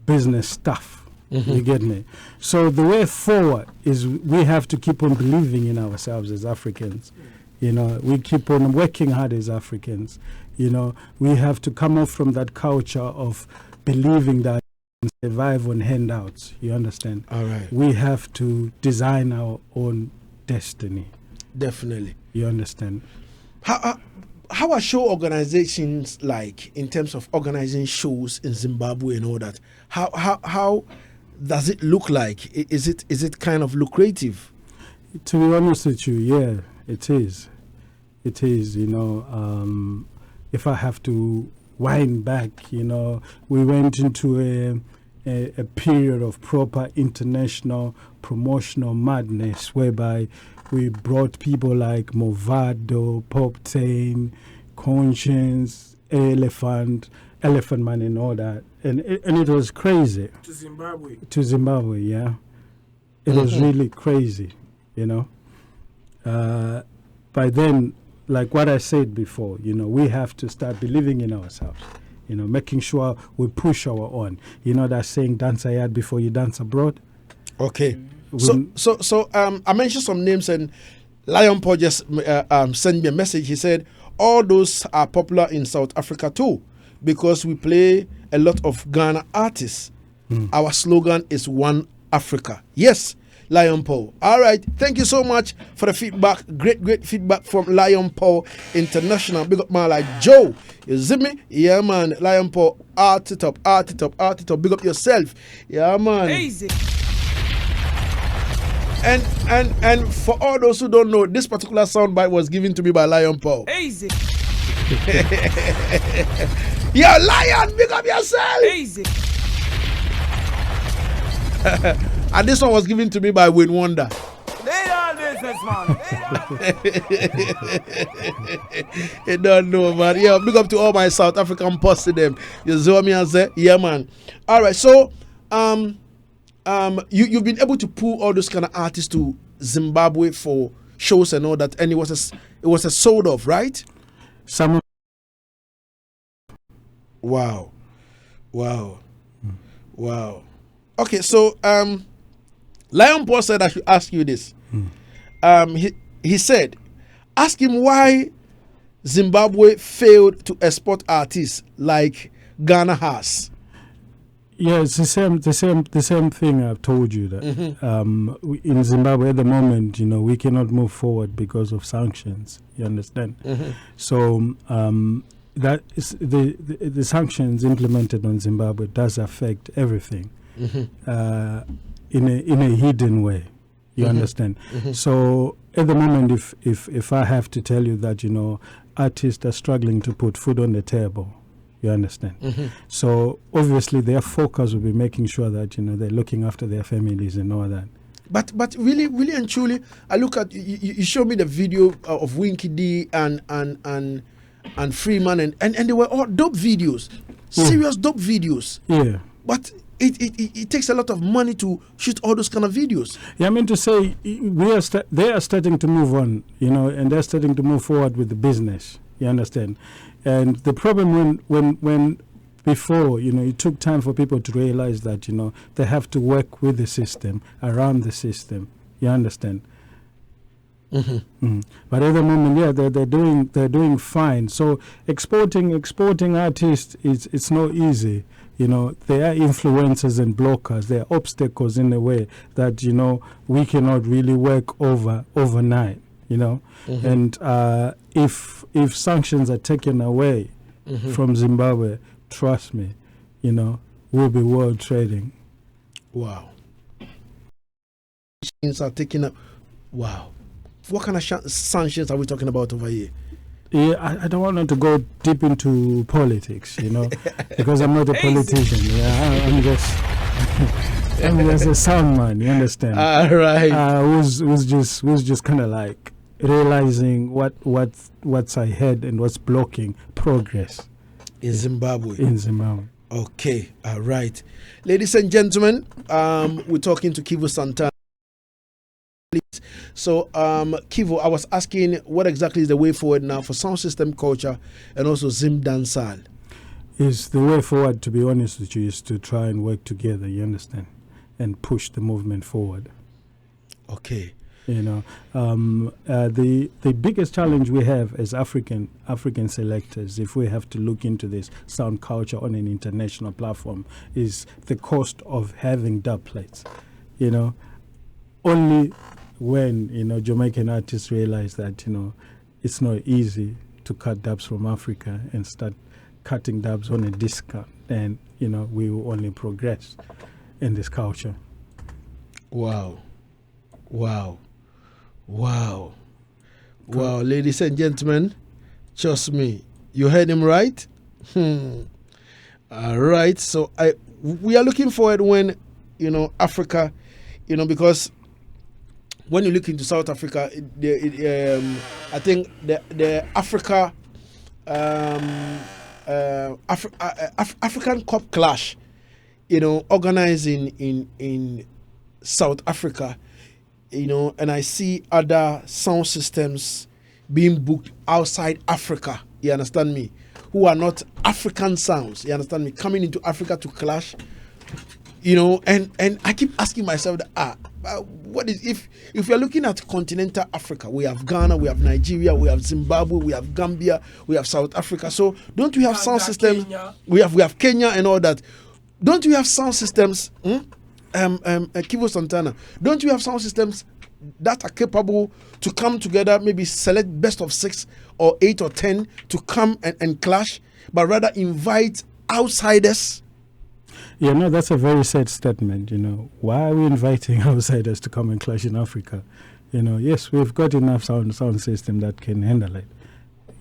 business stuff. You get me? So the way forward is we have to keep on believing in ourselves as Africans. You know, we keep on working hard as Africans. You know, we have to come off from that culture of believing that we can survive on handouts. You understand? All right. We have to design our own destiny. Definitely. You understand? How are show organizations like in terms of organizing shows in Zimbabwe and all that? How does it look like? Is it kind of lucrative? To be honest with you, yeah, it is. It is, you know. If I have to wind back, you know, we went into a period of proper international promotional madness whereby we brought people like Movado, Pop Tane, Conscience, Elephant Man and all that. And it was crazy. To Zimbabwe. To Zimbabwe, yeah. It was really crazy, you know. By then, like what I said before, you know, we have to start believing in ourselves, you know, making sure we push our own. You know that saying, dance a Yaad before you dance abroad? Okay. So I mentioned some names, and Lion Paul just sent me a message. He said, all those are popular in South Africa too, because we play a lot of Ghana artists. Our slogan is One Africa. Yes, Lion Paul. All right. Thank you so much for the feedback. Great feedback from Lion Paul International. Big up man like Joe. You see me? Yeah, man. Lion Paul, art it up. Big up yourself. Yeah, man. Easy. And for all those who don't know, this particular soundbite was given to me by Lion Paul. Easy. Yeah, Lion, big up yourself. Easy. And this one was given to me by Win Wonder. They all business, man. You don't know, man. Yeah, big up to all my South African posse them. You saw me and say, yeah, man. All right, so you've been able to pull all those kind of artists to Zimbabwe for shows and all that, and it was a sold off, right? Some. Wow. Okay, so Lion Paul said I should ask you this. He said, ask him why Zimbabwe failed to export artists like Ghana has. Yeah, it's the same thing I've told you that in Zimbabwe at the moment, you know, we cannot move forward because of sanctions. You understand? So that is the sanctions implemented on Zimbabwe does affect everything in a hidden way. You understand? So at the moment, if I have to tell you that, you know, artists are struggling to put food on the table. You understand? So obviously their focus will be making sure that, you know, they're looking after their families and all that. But really and truly, I look at you show me the video of Winky D and Freeman and they were all dope videos, serious dope videos. Yeah. But it takes a lot of money to shoot all those kind of videos. Yeah, I mean to say they are starting to move on, you know, and they're starting to move forward with the business. You understand? And the problem when before, you know, it took time for people to realize that, you know, they have to work with the system, around the system. You understand? But at the moment, yeah, they're doing fine. So exporting artists it's not easy. You know, there are influencers and blockers. There are obstacles in the way that, you know, we cannot really work overnight. You know, and if sanctions are taken away from Zimbabwe, trust me, you know, we'll be world trading. Wow. Sanctions are taken up. Wow. What kind of sanctions are we talking about over here? Yeah, I don't want to go deep into politics, you know, because I'm not a politician. Yeah, I'm just a sound man. You understand? All right. Was just kind of like realizing what's ahead and what's blocking progress in Zimbabwe. Okay, all right, ladies and gentlemen, we're talking to Kivo Santana. So, Kivo, I was asking what exactly is the way forward now for sound system culture and also Zim dancehall. is the way forward, to be honest with you, is to try and work together, you understand, and push the movement forward. Okay. You know, the biggest challenge we have as African selectors, if we have to look into this sound culture on an international platform, is the cost of having dub plates. You know, only when, you know, Jamaican artists realize that, you know, it's not easy to cut dubs from Africa and start cutting dubs on a discount, then, you know, we will only progress in this culture. Wow. Ladies and gentlemen, trust me, you heard him right. All right, so we are looking forward when, you know, Africa, you know, because when you look into South Africa, I think the Africa African Cup Clash, you know, organizing in South Africa, you know, and I see other sound systems being booked outside Africa, you understand me, who are not African sounds, you understand me, coming into Africa to clash, you know, and I keep asking myself that, what is, if you're looking at continental Africa, we have Ghana, we have Nigeria, we have Zimbabwe, we have Gambia, we have South Africa, so don't we have sound systems, we have Kenya and all that, don't we have sound systems, Kivo Santana, don't you have sound systems that are capable to come together, maybe select best of 6 or 8 or 10 to come and clash, but rather invite outsiders? Yeah, no, that's a very sad statement, you know. Why are we inviting outsiders to come and clash in Africa? You know, yes, we've got enough sound system that can handle it.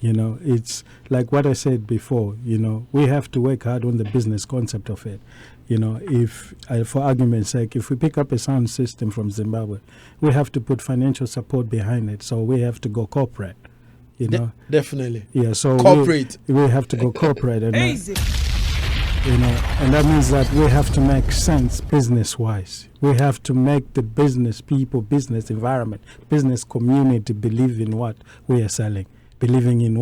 You know, it's like what I said before, you know, we have to work hard on the business concept of it. You know, if, for argument's sake, if we pick up a sound system from Zimbabwe, we have to put financial support behind it. So we have to go corporate, you know. Definitely. Yeah, so corporate. We have to go corporate. And Easy. you know, and that means that we have to make sense business-wise. We have to make the business people, business environment, business community believe in what we are selling, believing in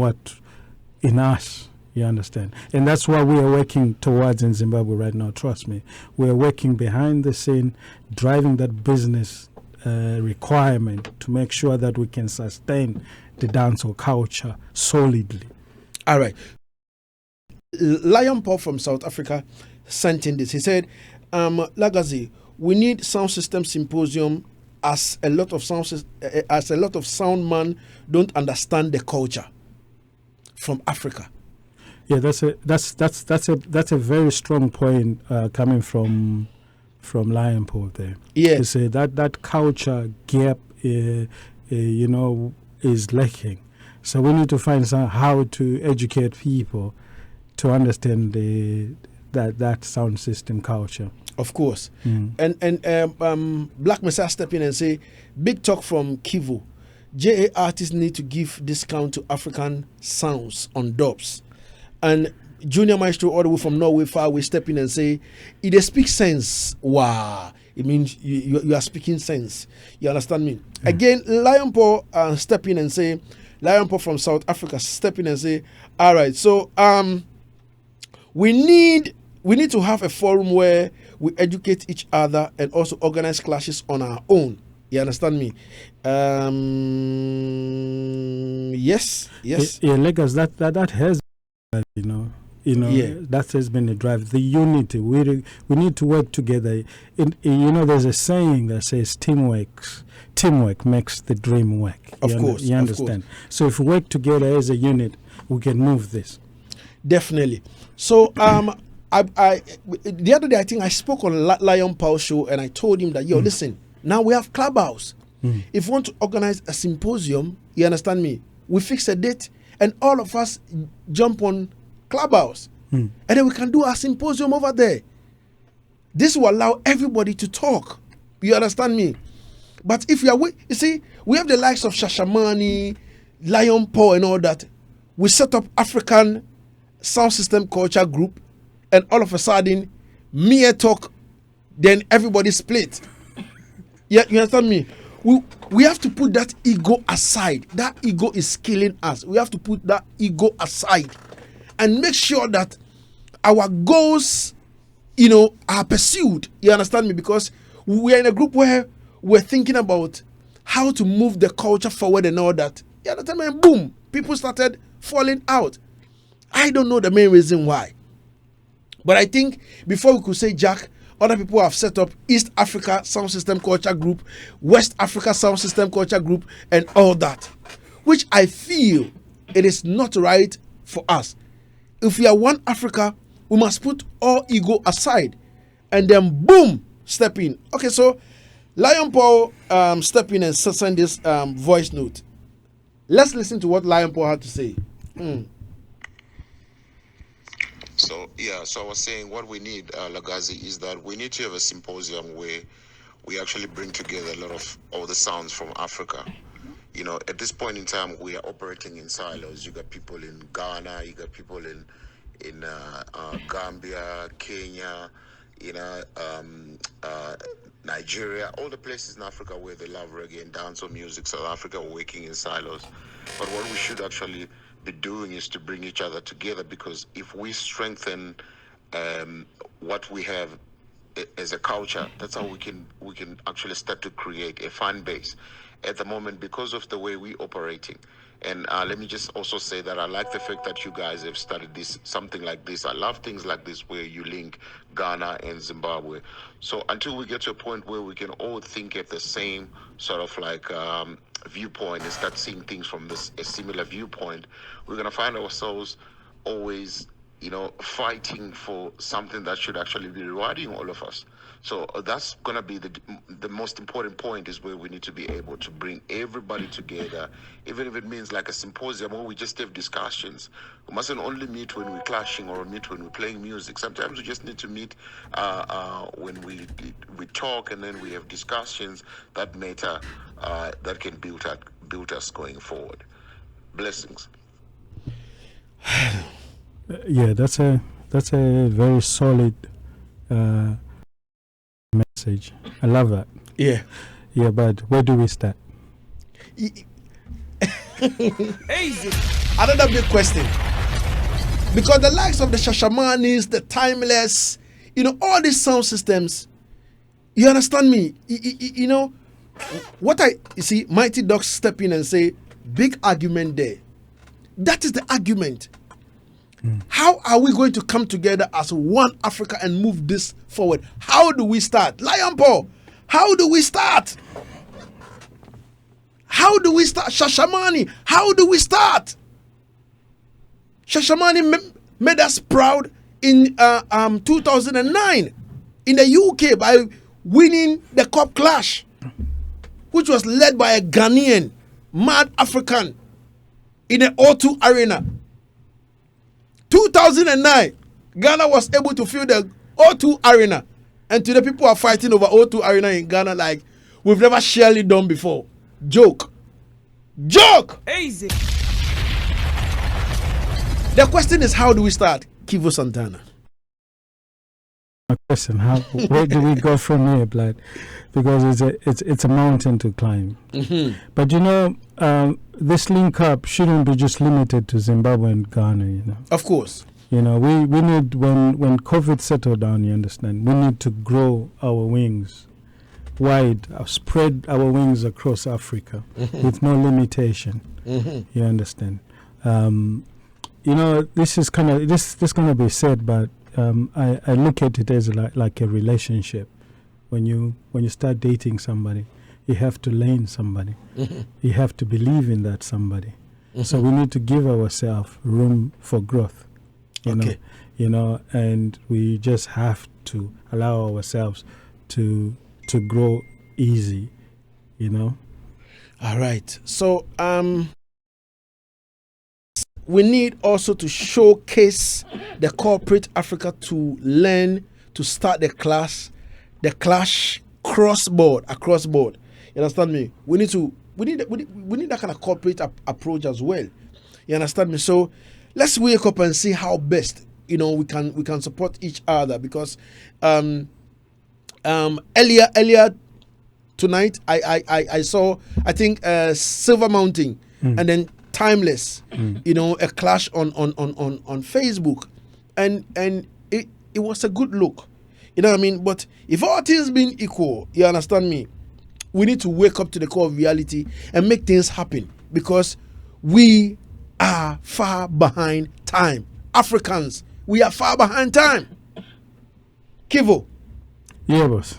us. You understand? And that's what we are working towards in Zimbabwe right now. Trust me. We are working behind the scene, driving that business requirement to make sure that we can sustain the dancehall culture solidly. All right. Lion Paul from South Africa sent in this. He said, Lagazee, we need sound system symposium as a lot of sound man don't understand the culture from Africa. Yeah, that's a very strong point coming from Lion Paul there. Yeah, to say that culture gap, you know, is lacking. So we need to find how to educate people to understand that sound system culture. Of course. And Black Messiah step in and say, big talk from Kivo. JA artists need to give discount to African sounds on dubs. And Junior Maestro all the way from Norway far away step in and say, it speaks sense. Wow. It means you are speaking sense. You understand me? Again, Lion Paul step in and say, Lion Paul from South Africa step in and say, all right, so we need to have a forum where we educate each other and also organize clashes on our own. You understand me? Yes. Yeah, Lagos, that has, you know, yeah. That has been a drive. The unity, we need to work together. You know, there's a saying that says teamwork makes the dream work. Of course. You understand? So if we work together as a unit, we can move this. Definitely. So I the other day I think I spoke on Lion Paul show and I told him that listen, now we have Clubhouse. If we want to organize a symposium, you understand me? We fix a date and all of us jump on Clubhouse, and then we can do our symposium over there. This will allow everybody to talk. You understand me? But if you see, we have the likes of Shashamani, Lion Paul, and all that. We set up African Sound System Culture Group, and all of a sudden, mere talk, then everybody split. Yeah, you understand me? We have to put that ego aside. That ego is killing us. We have to put that ego aside and make sure that our goals, are pursued. You understand me? Because we are in a group where we're thinking about how to move the culture forward and all that. You understand me? And boom, people started falling out. I don't know the main reason why. But I think before we could say Jack, other people have set up East Africa Sound System Culture Group, West Africa Sound System Culture Group, and all that, which I feel it is not right for us. If we are one Africa, we must put all ego aside and then boom, step in. Okay, so Lion Paul step in and send this voice note. Let's listen to what Lion Paul had to say. So I was saying what we need, Lagazee, is that we need to have a symposium where we actually bring together a lot of all the sounds from Africa. At this point in time, we are operating in silos. You got people in Ghana, you got people in Gambia, Kenya, Nigeria, all the places in Africa where they love reggae and dancehall music. South Africa are working in silos. But what we should actually be doing is to bring each other together, because if we strengthen what we have as a culture, that's how we can actually start to create a fan base. At the moment, because of the way we're operating, and let me just also say that I like the fact that you guys have started something like this. I love things like this where you link Ghana and Zimbabwe. So until we get to a point where we can all think at the same sort of like viewpoint and start seeing things from a similar viewpoint, we're going to find ourselves always, fighting for something that should actually be rewarding all of us. So that's going to be the most important point, is where we need to be able to bring everybody together, even if it means like a symposium where we just have discussions. We mustn't only meet when we're clashing or meet when we're playing music. Sometimes we just need to meet when we talk, and then we have discussions that matter, that can build us going forward. Blessings. Yeah, that's a very solid message. I love that. Yeah, but where do we start? Another big question, because the likes of the Shashamanis, the Timeless, all these sound systems, you understand me? Mighty Dogs step in and say, big argument there. That is the argument. How are we going to come together as one Africa and move this forward? How do we start? Lion Paul, how do we start? How do we start? Shashamani, how do we start? Shashamani made us proud in 2009 in the UK by winning the Cup Clash, which was led by a Ghanaian, mad African, in the O2 Arena. 2009, Ghana was able to fill the O2 Arena. And today people are fighting over O2 Arena in Ghana like we've never surely done before. Joke. Easy. The question is, how do we start? Kivo Santana. My question, where do we go from here, Blood? Because it's a mountain to climb. Mm-hmm. But this link up shouldn't be just limited to Zimbabwe and Ghana. Of course. We need, when COVID settled down, you understand, we need to grow our wings wide, spread our wings across Africa with no limitation. You understand? This is this gonna be said, but I look at it as like a relationship. When you start dating somebody, you have to learn somebody. You have to believe in that somebody. So we need to give ourselves room for growth. You know, and we just have to allow ourselves to grow easy. All right. So we need also to showcase the corporate Africa to learn to start the clash across board. You understand me? We need that kind of corporate approach as well. You understand me? So let's wake up and see how best we can support each other, because earlier tonight I saw, I think, Silver Mountain and then Timeless, a clash on Facebook, and it was a good look. You know what I mean? But if all things being equal, you understand me? We need to wake up to the core of reality and make things happen because we are far behind time. Africans, we are far behind time. Kivo. Yeah, boss.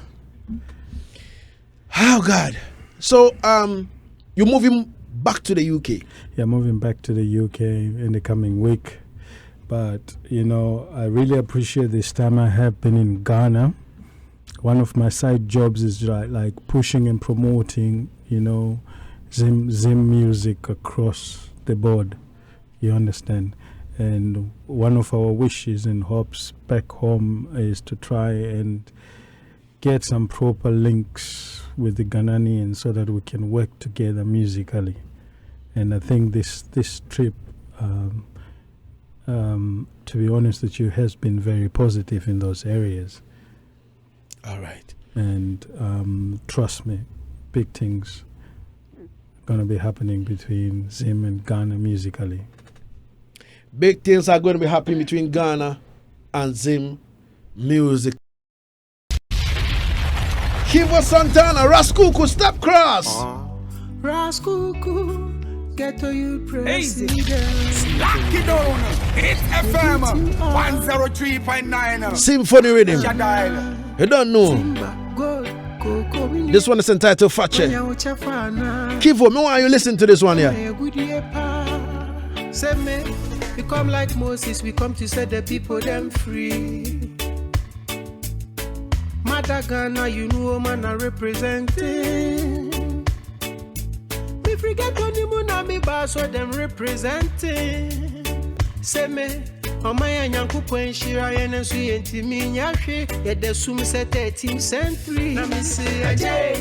Oh God. So you're moving back to the UK. Yeah, moving back to the UK in the coming week. But, you know, I really appreciate this time I have been in Ghana. One of my side jobs is like pushing and promoting, you know, Zim music across the board. You understand? And one of our wishes and hopes back home is to try and get some proper links with the Ghanaians so that we can work together musically. And I think this trip, to be honest with you, has been very positive in those areas. All right. And trust me, big things going to be happening between Zim and Ghana musically. Big things are going to be happening between Ghana and Zim music. Kivo Santana, Raskuku, step cross. Raskuku, get to you president. Lock it down. Hit FM 103.9. Symphony rhythm. Dial. You don't know. This one is entitled Fache. Kivo, me why you listen to this one here? Say me, we come like Moses, we come to set the people them free. Mother Ghana, you know man are representing. Me forget on the moon and me boss what them representing. Say me, on my yanku point shira and sweet to me yashi, yet the sum set 13th century. Now me say Ajay,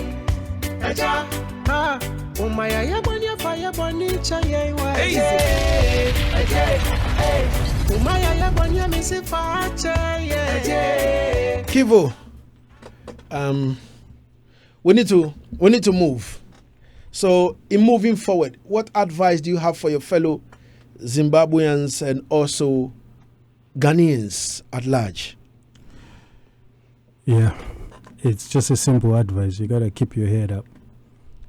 ah, oh my ayabanya fire bunny chaye wa. Ajay, oh my ayabanya me say fache, Kivo, we need to move. So in moving forward, what advice do you have for your fellow Zimbabweans and also Ghanaians at large? Yeah, it's just a simple advice. You got to keep your head up,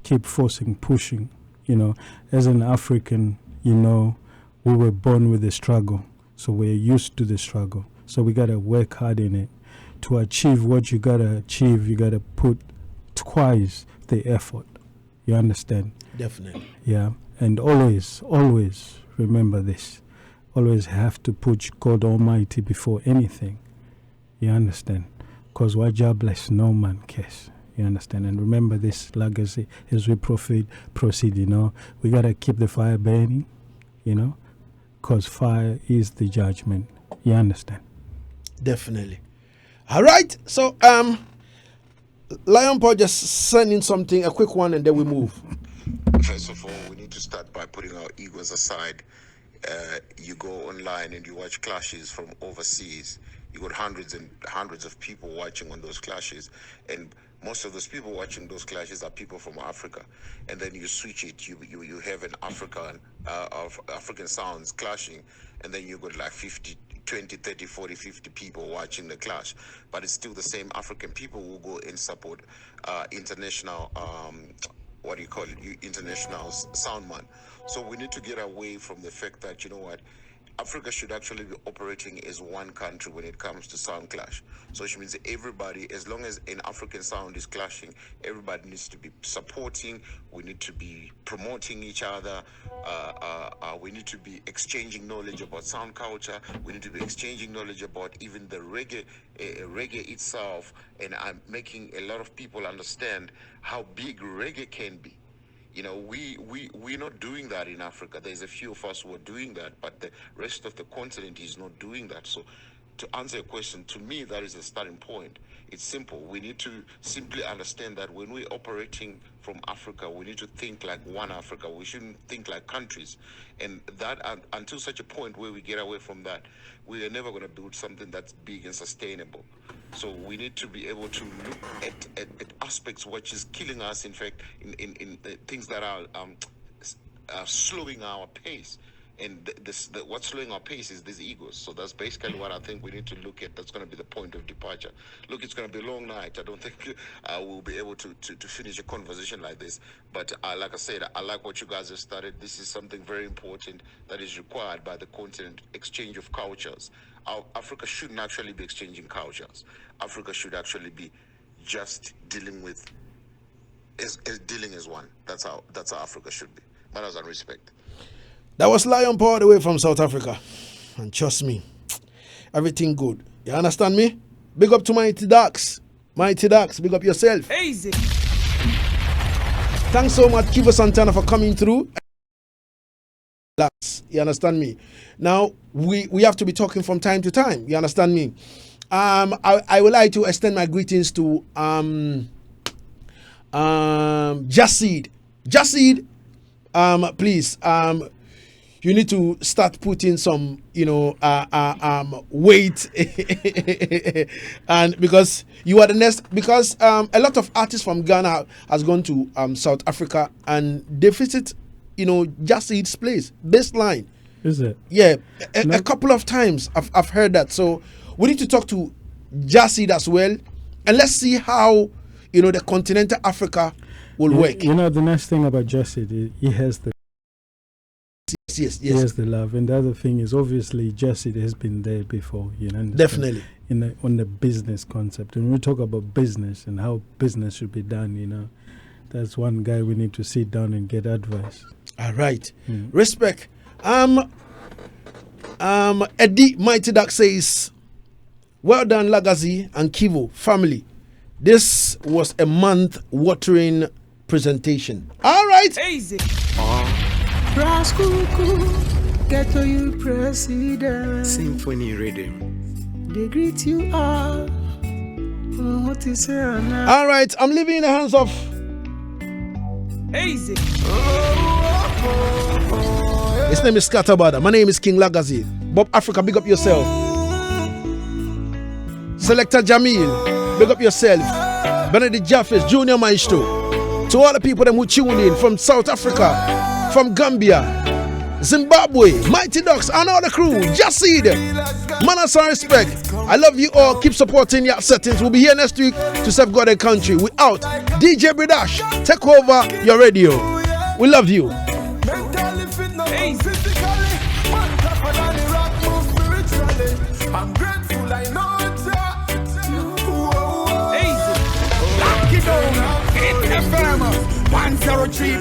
keep forcing, pushing. You know, as an African, you know, we were born with the struggle, so we're used to the struggle. So we got to work hard in it. To achieve what you got to achieve, you got to put twice the effort. You understand? Definitely. Yeah, and always remember this. Always have to put God Almighty before anything. You understand? Because what God bless, no man cares. You understand? And remember this legacy as we proceed, you know. We got to keep the fire burning, you know, because fire is the judgment. You understand? Definitely. All right. So, Lion Paul just send in something, a quick one, and then we move. First of all, we need to start by putting our egos aside. You go online and you watch clashes from overseas. You got hundreds and hundreds of people watching on those clashes, and most of those people watching those clashes are people from Africa. And then you switch it, you have an African sounds clashing, and then you got like 50, 20, 30, 40, 50 people watching the clash, but it's still the same African people who go and support international international soundman. So we need to get away from the fact that, you know what, Africa should actually be operating as one country when it comes to sound clash. So which means everybody, as long as an African sound is clashing, everybody needs to be supporting. We need to be promoting each other. We need to be exchanging knowledge about sound culture. We need to be exchanging knowledge about even the reggae itself, and I'm making a lot of people understand how big reggae can be. You know, we're not doing that in Africa. There's a few of us who are doing that, but the rest of the continent is not doing that. So to answer your question, to me, that is a starting point. It's simple. We need to simply understand that when we're operating from Africa, we need to think like one Africa. We shouldn't think like countries. And that until such a point where we get away from that, we are never going to build something that's big and sustainable. So we need to be able to look at aspects which is killing us, in fact, in things that are slowing our pace. And what's slowing our pace is these egos. So that's basically what I think we need to look at. That's going to be the point of departure. Look, it's going to be a long night. I don't think we'll be able to finish a conversation like this. But like I said, I like what you guys have started. This is something very important that is required by the continent, exchange of cultures. Africa shouldn't actually be exchanging cultures. Africa should actually be just dealing with, dealing as one. That's how Africa should be. Manners and respect. That was Lion Paw all the way from South Africa. And trust me, everything good. You understand me? Big up to Mighty Ducks. Mighty Ducks, big up yourself. Easy. Thanks so much, Kivo Santana, for coming through. You understand me? Now, we have to be talking from time to time. You understand me? I would like to extend my greetings to Yaad. Yaad, please, you need to start putting some, weight, and because you are the next. Because a lot of artists from Ghana has gone to South Africa and they visit, Yaad's place, baseline. Is it? Yeah, a couple of times I've heard that. So we need to talk to Yaad as well, and let's see how the continental Africa will work. The nice thing about Yaad, he has the. Yes. He has the love, and the other thing is obviously Yaad has been there before. Definitely on the business concept, and when we talk about business and how business should be done, that's one guy we need to sit down and get advice. All right, respect. Eddie Mighty Duck says, "Well done, Lagazee and Kivo family. This was a mouth-watering presentation." All right. Easy. Get to you, President. Symphony rhythm. They greet you all. What is say now? All right, I'm leaving in the hands of Easy. His name is Scatterbada. My name is King Lagazee. Bob Africa, big up yourself. Selector Jamil, big up yourself. Benedict Jaffes, Junior Maestro. To all the people who tune in from South Africa, from Gambia, Zimbabwe, Mighty Ducks, and all the crew. Yaad, manners and respect. I love you all. Keep supporting YaadSettingz. We'll be here next week to serve God and country. We out. DJ Bridash, take over your radio. We love you. I'm grateful, I know it's easy. Lock it down. Hit FM 103.